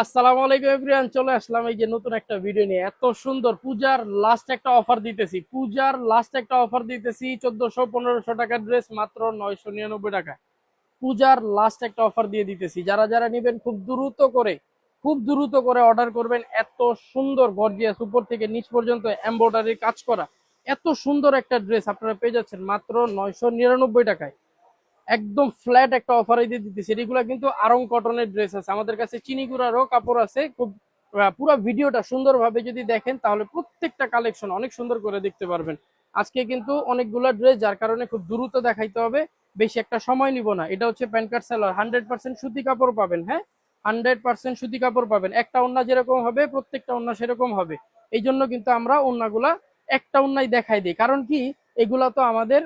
আসসালামু আলাইকুম এভরিওয়ান, চলে আসলাম এই যে নতুন একটা ভিডিও নিয়ে। এত সুন্দর পূজার লাস্ট একটা অফার দিতেছি, 1400-1500 টাকার ড্রেস মাত্র 999 টাকায়। পূজার লাস্ট একটা অফার দিয়ে দিতেছি, যারা যারা নেবেন খুব দ্রুত করে অর্ডার করবেন। এত সুন্দর গর্জিয়াস উপর থেকে নিচ পর্যন্ত এমব্রয়ডারি কাজ করা এত সুন্দর একটা ড্রেস আপনারা পেয়ে যাচ্ছেন মাত্র 999 টাকায়। একদম ফ্ল্যাট একটা অফার দিয়ে দিতেছি। এগুলা কিন্তু আরং কটনের ড্রেস আছে, আমাদের কাছে চিনিগুড়ারও কাপড় আছে। খুব পুরো ভিডিওটা সুন্দরভাবে যদি দেখেন তাহলে প্রত্যেকটা কালেকশন অনেক সুন্দর করে দেখতে পারবেন। আজকে কিন্তু অনেকগুলো ড্রেস, যার কারণে খুব দ্রুত দেখাইতে হবে, বেশি একটা সময় নিব না। এটা হচ্ছে প্যান্ট কার্ড সালোয়ার, 100% সুতি কাপড় পাবেন। হ্যাঁ, 100% সুতি কাপড় পাবেন। একটা ওন্না যেরকম হবে প্রত্যেকটা ওন্না সেরকম হবে। এই জন্য কিন্তু আমরা ওন্নাগুলা একটা ওন্নাই দেখাই দিই, কারণ কি এগুলা তো আমাদের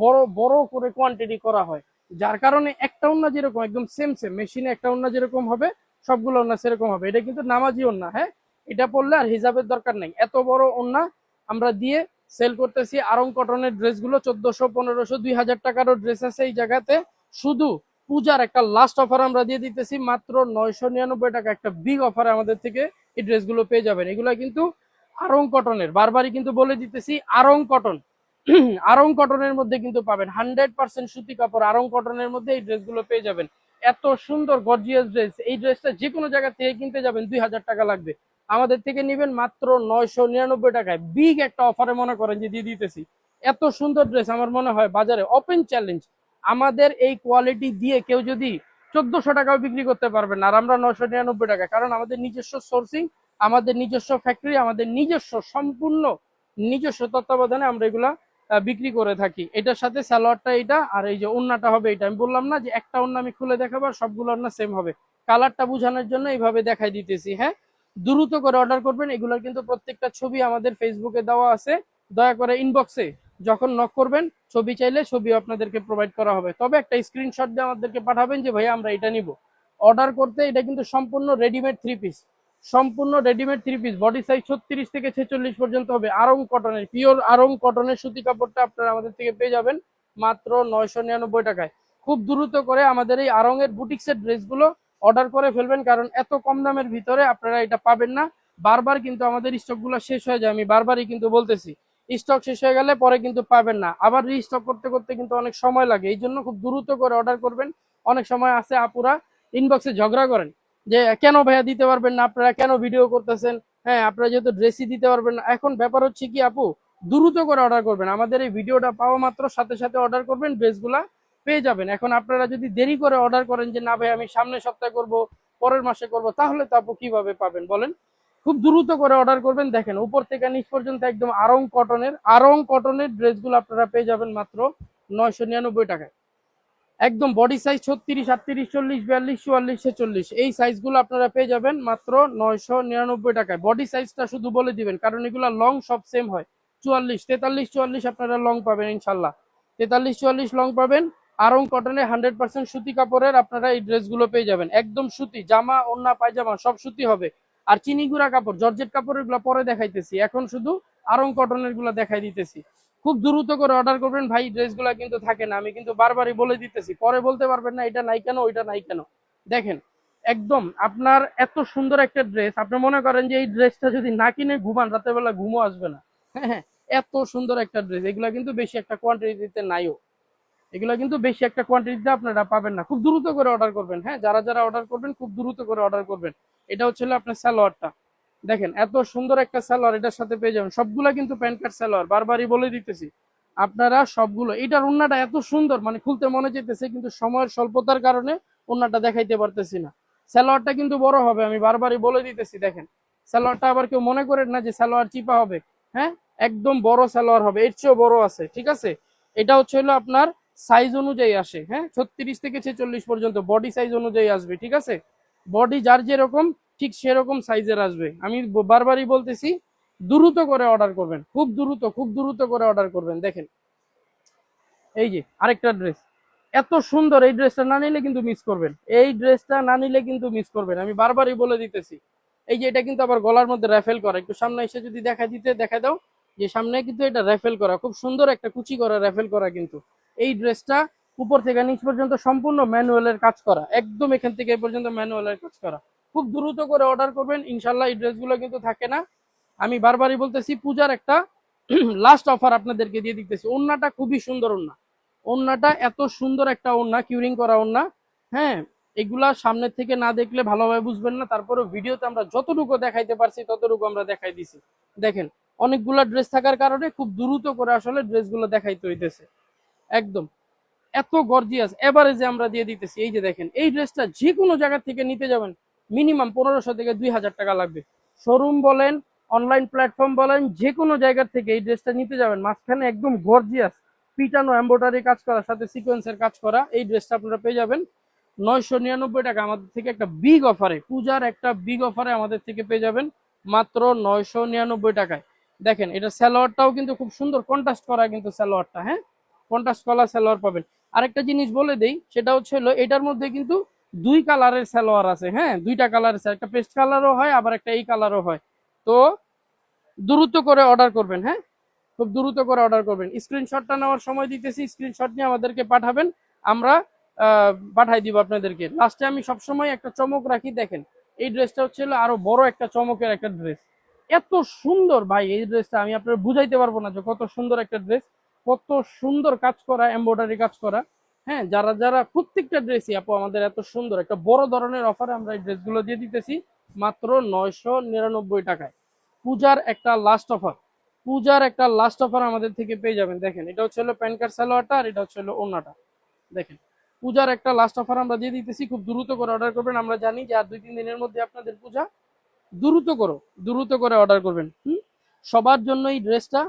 বড় বড় করে কোয়ান্টিটি করা হয়, যার কারণে একটা ওন্না যেরকম একদম সেম সেম মেশিনে একটা ওন্না যেরকম হবে সবগুলো ওন্না সেরকম হবে। এটা কিন্তু নামাজি ওন্না। হ্যাঁ, এটা পড়লে আর হিজাবের দরকার নেই। এত বড় ওন্না আমরা দিয়ে সেল করতেছি। আরং কটনের ড্রেসগুলো 1400, 1500, 2000 টাকারও ড্রেস আছে এই জায়গাতে। শুধু পূজার একটা লাস্ট অফার আমরা দিয়ে দিতেছি মাত্র 999 টাকা। একটা বিগ অফার আমাদের থেকে এই ড্রেসগুলো পেয়ে যাবেন। এগুলো কিন্তু আরং কটনের, বারবারই কিন্তু বলে দিতেছি আরং কটন। আরং কটনের মধ্যে কিন্তু পাবেন 100% সুতি কাপড়। আরং কটনের মধ্যে এই ড্রেসগুলো পেয়ে যাবেন। এত সুন্দর গর্জিয়াস ড্রেস, এই ড্রেসটা যে কোনো জায়গা থেকে কিনতে যাবেন 2000 টাকা লাগবে, আমাদের থেকে নেবেন মাত্র 999 টাকায়। বিগ একটা অফারে মনে করেন যে দিয়ে দিতেছি। এত সুন্দর ড্রেস আমার মনে হয় বাজারে ওপেন চ্যালেঞ্জ। আমাদের এই কোয়ালিটি দিয়ে কেউ যদি 1400 টাকাও বিক্রি করতে পারবেন না, আর আমরা 999 টাকা, কারণ আমাদের নিজস্ব সোর্সিং, আমাদের নিজস্ব ফ্যাক্টরি, আমাদের নিজস্ব সম্পূর্ণ নিজস্ব তত্ত্বাবধানে আমরা এগুলা বিক্রি করে থাকি। এটার সাথে সালোয়ারটা এটা, আর এই যে ওন্নাটা হবে এটা। আমি বললাম না যে একটা ওন্না আমি খুলে দেখাবো আর সবগুলো ওন্না সেম হবে, কালারটা বোঝানোর জন্য এইভাবে দেখাই দিতেছি। হ্যাঁ, দ্রুত করে অর্ডার করবেন। এগুলোর কিন্তু প্রত্যেকটা ছবি আমাদের ফেসবুকে দেওয়া আছে, দয়া করে ইনবক্সে যখন নক করবেন ছবি চাইলে ছবি আপনাদেরকে প্রোভাইড করা হবে। তবে একটা স্ক্রিনশট দিয়ে আমাদেরকে পাঠাবেন যে ভাইয়া আমরা এটা নিব। অর্ডার করতে এটা কিন্তু সম্পূর্ণ রেডিমেড থ্রি পিস, সম্পূর্ণ readymade three piece, body size 36 থেকে 46 পর্যন্ত হবে। আরং কটনের, পিওর আরং কটনের সুতি কাপড়টা আপনারা আমাদের থেকে পেয়ে যাবেন মাত্র 999 টাকায়। খুব দ্রুত করে আমাদের এই আরং এর বুটিক্সের ড্রেসগুলো অর্ডার করে ফেলবেন, কারণ এত কম দামের ভিতরে আপনারা এটা পাবেন না। বারবার কিন্তু আমাদের স্টকগুলো শেষ হয়ে যায়, আমি বারবারই কিন্তু বলতেছি। স্টক শেষ হয়ে গেলে পরে কিন্তু পাবেন না, আবার রিস্টক করতে করতে কিন্তু অনেক সময় লাগে। এই জন্য খুব দ্রুত করে অর্ডার করবেন। অনেক সময় আছে আপুরা ইনবক্সে ঝগড়া করেন যে কেন ভাইয়া দিতে পারবেন না, আপনারা কেন ভিডিও করতেছেন। হ্যাঁ, আপনারা যেহেতু ড্রেসই দিতে পারবেন না। এখন ব্যাপার হচ্ছে কি আপু, দ্রুত করে অর্ডার করবেন। আমাদের এই ভিডিওটা পাওয়া মাত্র সাথে সাথে অর্ডার করবেন, ড্রেসগুলা পেয়ে যাবেন। এখন আপনারা যদি দেরি করে অর্ডার করেন যে না ভাই আমি সামনের সপ্তাহে করব, পরের মাসে করব, তাহলে তো আপু কিভাবে পাবেন বলেন। খুব দ্রুত করে অর্ডার করবেন। দেখেন উপর থেকে নিচ পর্যন্ত একদম আরং কটনের ড্রেসগুলো আপনারা পেয়ে যাবেন মাত্র 999 টাকায়। একদম বডি সাইজ 36, 38, 40, 42, 44, 46, এই সাইজগুলো আপনারা পেয়ে যাবেন মাত্র 999 টাকায়। বডি সাইজটা শুধু বলে দিবেন, কারণ এগুলো লং সব সেম হয়। 44, 43, 44 আপনারা লং পাবেন ইনশাল্লাহ। 43, 44 লং পাবেন। আরং কটনে 100% সুতি কাপড়ের আপনারা এই ড্রেসগুলো পেয়ে যাবেন। একদম সুতি, জামা ওন্না পায়জামা সব সুতি হবে। আর চিনিগুড়া কাপড়, জর্জেট কাপড়ের গুলো পরে দেখাইতেছি, এখন শুধু আরং কটনের গুলো দেখাই দিতেছি। খুব দ্রুত করে অর্ডার করবেন ভাই, ড্রেসগুলো কিন্তু থাকে না, আমি কিন্তু বারবারই বলে দিতেছি, পরে বলতে পারবেন না এটা নাই কেন ওইটা নাই কেন। দেখেন একদম আপনার এত সুন্দর একটা ড্রেস, আপনি মনে করেন যে এই ড্রেসটা যদি না কিনে ঘুমান রাতের বেলা ঘুমও আসবে না। হ্যাঁ হ্যাঁ, এত সুন্দর একটা ড্রেস। এগুলা কিন্তু বেশি একটা কোয়ান্টিটিতে নাইও, এগুলো কিন্তু বেশি একটা কোয়ান্টিটিতে আপনারা পাবেন না। খুব দ্রুত করে অর্ডার করবেন। হ্যাঁ, যারা যারা অর্ডার করবেন খুব দ্রুত করে অর্ডার করবেন। এটা হচ্ছে আপনার সালোয়ারটা, দেখেন এত সুন্দর একটা সালোয়ার এটার সাথে পেয়ে যাবেন। সবগুলা কিন্তু প্যান্ট কাট সালোয়ার, বারবারই বলে দিতেছি আপনারা সবগুলো। এটার ওন্নাটা এত সুন্দর, মানে খুলতে মনে যেতেছে, কিন্তু সময়ের স্বল্পতার কারণে ওন্নাটা দেখাইতে পারতেছি না। সালোয়ারটা কিন্তু বড় হবে, আমি বারবারই বলে দিতেছি। দেখেন সালোয়ারটা আবার কেউ মনে করেন না যে সালোয়ার চিপা হবে। হ্যাঁ, একদম বড় সালোয়ার হবে, এর চেয়েও বড় আছে। ঠিক আছে, এটা হচ্ছে আপনার সাইজ অনুযায়ী আসে। হ্যাঁ, 36 থেকে 46 পর্যন্ত বডি সাইজ অনুযায়ী আসবে। ঠিক আছে, বডি যার যেরকম ঠিক সেরকম সাইজের আসবে। আমি বারবারই বলতেছি দ্রুত করে অর্ডার করবেন, খুব দ্রুত করে অর্ডার করবেন। দেখেন এই যে আরেকটা ড্রেস, এত সুন্দর। এই ড্রেসটা না নিলে কিন্তু মিস করবেন, এই ড্রেসটা না নিলে কিন্তু মিস করবেন, আমি বারবারই বলে দিতেছি। এই যে এটা কিন্তু আবার গলার মধ্যে র্যাফেল করা, একটু সামনে এসে যদি দেখা দাও যে সামনে কিন্তু এটা র্যাফেল করা, খুব সুন্দর একটা কুচি করা র্যাফেল করা। কিন্তু এই ড্রেসটা উপর থেকে নিচ পর্যন্ত সম্পূর্ণ ম্যানুয়ালের কাজ করা, একদম এখান থেকে এই পর্যন্ত ম্যানুয়ালের কাজ করা। খুব দ্রুত করে অর্ডার করবেন, ইনশাল্লাহ এই ড্রেসগুলো কিন্তু থাকে না। আমি বারবারই বলতেছি, পূজার একটা লাস্ট অফার আপনাদেরকে দিয়ে দিতেছি। ওড়নাটা খুবই সুন্দর ওড়না, ওড়নাটা এত সুন্দর একটা ওড়না, কিউরিং করা ওড়না। হ্যাঁ, এগুলা সামনের থেকে না দেখলে ভালোভাবে বুঝবেন না, তারপরে ভিডিওতে আমরা যতটুকু দেখাইতে পারছি ততটুকু আমরা দেখাই দিছি। দেখেন, অনেকগুলা ড্রেস থাকার কারণে খুব দ্রুত করে আসলে ড্রেসগুলো দেখাইতে হইতেছে। একদম এত গর্জিয়াস এভারেজে আমরা দিয়ে দিতেছি। এই যে দেখেন, এই ড্রেসটা যে কোনো জায়গা থেকে নিতে যাবেন মিনিমাম 1500 থেকে 2000 টাকা লাগবে। শোরুম বলেন, অনলাইন প্ল্যাটফর্ম বলেন, যে কোনো জায়গা থেকে এই ড্রেসটা নিতে যাবেন, মাঝখানে একদম গর্জিয়াস পিটানো এমব্রয়ডারি কাজ করার সাথে সিকোয়েন্সের কাজ করা এই ড্রেসটা আপনারা পেয়ে যাবেন 999 টাকা আমাদের থেকে একটা বিগ অফারে, পূজার একটা বিগ অফারে আমাদের থেকে পেয়ে যাবেন মাত্র 999 টাকায়। দেখেন, এটা সালোয়ারটাও কিন্তু খুব সুন্দর কন্ট্রাস্ট করা, কিন্তু সালোয়ারটা, হ্যাঁ, কন্ট্রাস্ট কলা সালোয়ার পাবেন। আরেকটা জিনিস বলে দেই, সেটা হচ্ছে হলো এটার মধ্যে কিন্তু দুই কালারের সালোয়ার আছে। হ্যাঁ, দুইটা কালারের, একটা পেস্ট কালারও হয়, আবার একটা এই কালারও হয়। তো দ্রুত করে অর্ডার করবেন, হ্যাঁ, খুব দ্রুত করে অর্ডার করবেন। স্ক্রিনশটটা নেওয়ার সময় দিতেছি, স্ক্রিনশট নিয়ে আমাদেরকে পাঠাবেন, আমরা পাঠাই দিব আপনাদেরকে। লাস্টে আমি সবসময় একটা চমক রাখি, দেখেন এই ড্রেসটা হচ্ছে আরো বড় একটা চমকের একটা ড্রেস। এত সুন্দর ভাই এই ড্রেসটা, আমি আপনার বুঝাইতে পারবো না যে কত সুন্দর একটা ড্রেস, কত সুন্দর কাজ করা, এমব্রয়ডারি কাজ করা। হ্যাঁ, যারা যারা প্রত্যেকটা ড্রেসই আপু আমাদের এত সুন্দর একটা বড় ধরনের অফারে আমরা এই ড্রেসগুলো দিয়ে দিতেছি মাত্র 999 টাকায়। পূজার একটা লাস্ট অফার, পূজার একটা লাস্ট অফার আমাদের থেকে পেয়ে যাবেন। দেখেন, এটা হচ্ছে হলো প্যান কার্ড সালোয়ারটা, আর এটা হচ্ছে হলো ওড়নাটা। দেখেন, পূজার একটা লাস্ট অফার আমরা দিয়ে দিতেছি, খুব দ্রুত করে অর্ডার করবেন। আমরা জানি যে আর 2-3 দিনের মধ্যে আপনাদের পূজা, দ্রুত করে অর্ডার করবেন। সবার জন্য এই ড্রেসটা,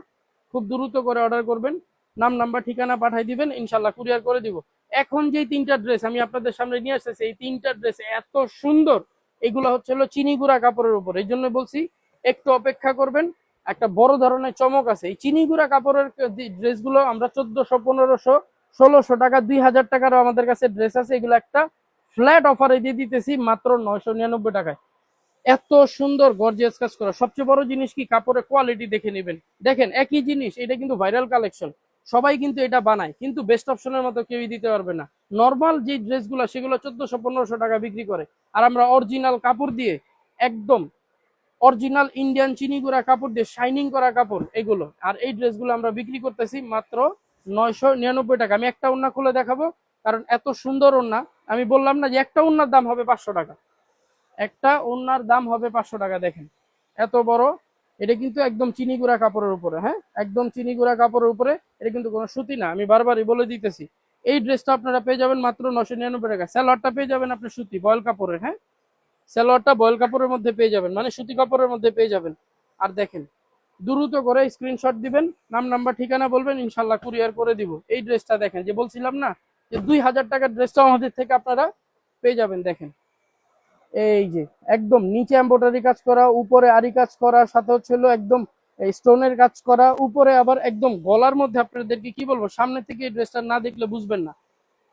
খুব দ্রুত করে অর্ডার করবেন, নাম নাম্বার ঠিকানা পাঠাই দিবেন, ইনশাল্লাহ কুরিয়ার করে দিব। এখন যে তিনটা ড্রেস আমি আপনাদের সামনে নিয়ে আসতেছি, এই তিনটা ড্রেস এত সুন্দর, এগুলো হচ্ছে হলো চিনি গুঁড়া কাপড়ের উপর। এই জন্য বলছি একটু অপেক্ষা করবেন, একটা বড় ধরনের চমক আছে। এই চিনি গুঁড়া কাপড়ের ড্রেসগুলো আমরা 1400, 1500, 1600 টাকা, 2000 টাকারও আমাদের কাছে ড্রেস আছে। এগুলো একটা ফ্ল্যাট অফারে দিয়ে দিতেছি মাত্র 999 টাকায়। এত সুন্দর গর্জিয়াস কাজ করা। সবচেয়ে বড় জিনিস কি, কাপড়ের কোয়ালিটি দেখে নেবেন। দেখেন, একই জিনিস, এটা কিন্তু ভাইরাল কালেকশন, সবাই কিন্তু এটা বানায়, কিন্তু বেস্ট অপশনের মতো কেউই দিতে পারবে না। নর্মাল যে ড্রেসগুলো সেগুলো 1400-1500 টাকা বিক্রি করে, আর আমরা অরিজিনাল কাপড় দিয়ে, একদম অরিজিনাল ইন্ডিয়ান চিনিগুড়া কাপড় দিয়ে শাইনিং করা কাপড় এগুলো, আর এই ড্রেসগুলো আমরা বিক্রি করতেছি মাত্র 999 টাকা। আমি একটা ওড়না খুলে দেখাবো, কারণ এত সুন্দর ওড়না। আমি বললাম না যে একটা ওড়নার দাম হবে 500 টাকা, একটা ওড়নার দাম হবে 500 টাকা। দেখেন, এত বড়, এটা কিন্তু একদম চিনি গুঁড়া কাপড়ের উপরে, হ্যাঁ, একদম চিনি গুঁড়া কাপড়ের উপরে, এটা কিন্তু কোনো সুতি না, আমি বারবারই বলে দিতেছি। এই ড্রেসটা আপনারা পেয়ে যাবেন মাত্র 999 টাকা। সালোয়ারটা পেয়ে যাবেন আপনি সুতি বয়েল কাপড়ের, হ্যাঁ, সালোয়ারটা বয়েল কাপড়ের মধ্যে পেয়ে যাবেন, মানে সুতি কাপড়ের মধ্যে পেয়ে যাবেন। আর দেখেন, দ্রুত করে স্ক্রিনশট দিবেন, নাম নাম্বার ঠিকানা বলবেন, ইনশাল্লাহ কুরিয়ার করে দিব। এই ড্রেসটা দেখেন, যে বলছিলাম না যে 2000 টাকার ড্রেসটা আমাদের থেকে আপনারা পেয়ে যাবেন। দেখেন, এই যে একদম নিচে এমব্রয়ডারি কাজ করা, উপরে আরি কাজ করা, সাথে হচ্ছে হলো একদম স্টোনের কাজ করা, উপরে আবার একদম গলার মধ্যে আপনাদেরকে কি বলবো, সামনে থেকে এই ড্রেসটা না দেখলে বুঝবেন না।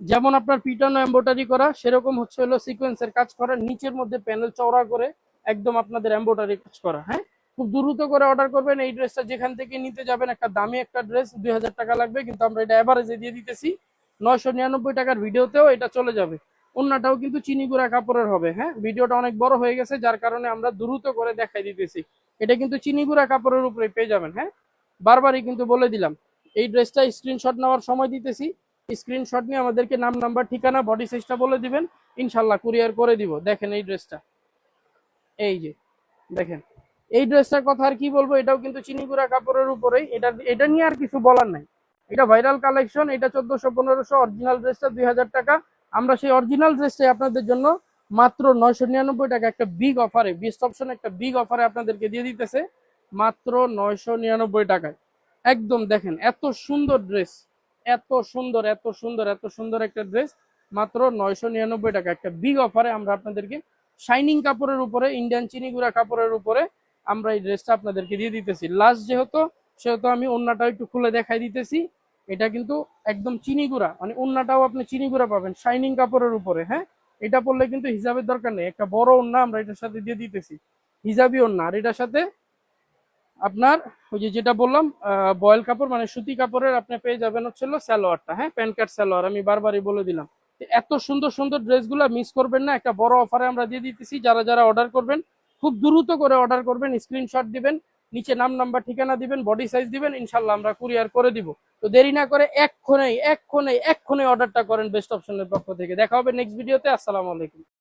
যেমন আপনার পিটানো এমব্রয়ডারি করা, সেরকম হচ্ছে হলো সিকোয়েন্সের কাজ করা, নিচের মধ্যে প্যানেল চওড়া করে একদম আপনাদের এমব্রয়ডারি কাজ করা। হ্যাঁ, খুব দ্রুত করে অর্ডার করবেন। এই ড্রেসটা যেখান থেকে নিতে যাবেন, একটা দামি একটা ড্রেস 2000 টাকা লাগবে, কিন্তু আমরা এটা এভারেজে দিয়ে দিতেছি 999 টাকার। ভিডিওতেও এটা চলে যাবে। ওন্নাটাও কিন্তু চিনি গুঁড়া কাপড়ের হবে। হ্যাঁ, ভিডিওটা অনেক বড় হয়ে গেছে, যার কারণে আমরা দ্রুত করে দেখাই দিতেছি। এটা কিন্তু চিনি গুঁড়া কাপড়ের উপরে পেয়ে যাবেন। হ্যাঁ, বারবারই কিন্তু বলে দিলাম। এই ড্রেসটা স্ক্রিনশট নেওয়ার সময় দিতেছি, স্ক্রিনশট নিয়ে আমাদেরকে নাম নাম্বার ঠিকানা বডি সাইজটা বলে দিবেন, ইনশাল্লাহ কুরিয়ার করে দিব। দেখেন এই ড্রেসটা, এই যে দেখেন, এই ড্রেসটার কথা আর কি বলবো, এটাও কিন্তু চিনিগুড়া কাপড়ের উপরেই। এটা নিয়ে আর কিছু বলার নাই, এটা ভাইরাল কালেকশন। এটা 1400-1500, অরিজিনাল ড্রেসটা 2000 টাকা। আমরা সেই অরিজিনাল ড্রেসটাই আপনাদের জন্য মাত্র 999 টাকা একটা বিগ অফারে, বেস্ট অপশন একটা বিগ অফারে আপনাদেরকে দিয়ে দিতেছে মাত্র 999 টাকায়। একদম দেখেন, এত সুন্দর ড্রেস, এত সুন্দর, এত সুন্দর, এত সুন্দর একটা ড্রেস মাত্র 999 টাকা একটা বিগ অফারে আমরা আপনাদেরকে শাইনিং কাপড়ের উপরে, ইন্ডিয়ান চিনিগুড়া কাপড়ের উপরে আমরা এই ড্রেসটা আপনাদেরকে দিয়ে দিতেছি। লাস্ট যেহেতু, সেহেতু আমি ওন্নাটা একটু খুলে দেখাই দিতেছি। এটা কিন্তু একদম চিনিগুড়া, মানে ওন্নাটাও আপনি চিনিগুড়া পাবেন শাইনিং কাপড়ের উপরে। হ্যাঁ, এটা পরলে কিন্তু হিজাবের দরকার নেই, একটা বড় ওন্না আমরা এটার সাথে দিয়ে দিতেছি, হিজাবি ওন্না। আর এটার সাথে আপনার ওই যে যেটা বললাম বয়েল কাপড়, মানে সুতি কাপড়ের আপনি পেয়ে যাবেন হচ্ছিল সালোয়ারটা। হ্যাঁ, প্যান্ট কাট সালোয়ার, আমি বারবারই বলে দিলাম। তো এত সুন্দর সুন্দর ড্রেসগুলো মিস করবেন না, একটা বড় অফারে আমরা দিয়ে দিতেছি। যারা যারা অর্ডার করবেন খুব দ্রুত করে অর্ডার করবেন, স্ক্রিনশট দিবেন, নিচে নাম নাম্বার ঠিকানা দিবেন, বডি সাইজ দিবেন, ইনশাল্লাহ আমরা কুরিয়ার করে দিব। তো দেরি না করে এক্ষুনি অর্ডারটা করেন বেস্ট অপশনের পক্ষ থেকে। দেখা হবে নেক্সট ভিডিওতে। আসসালামু আলাইকুম।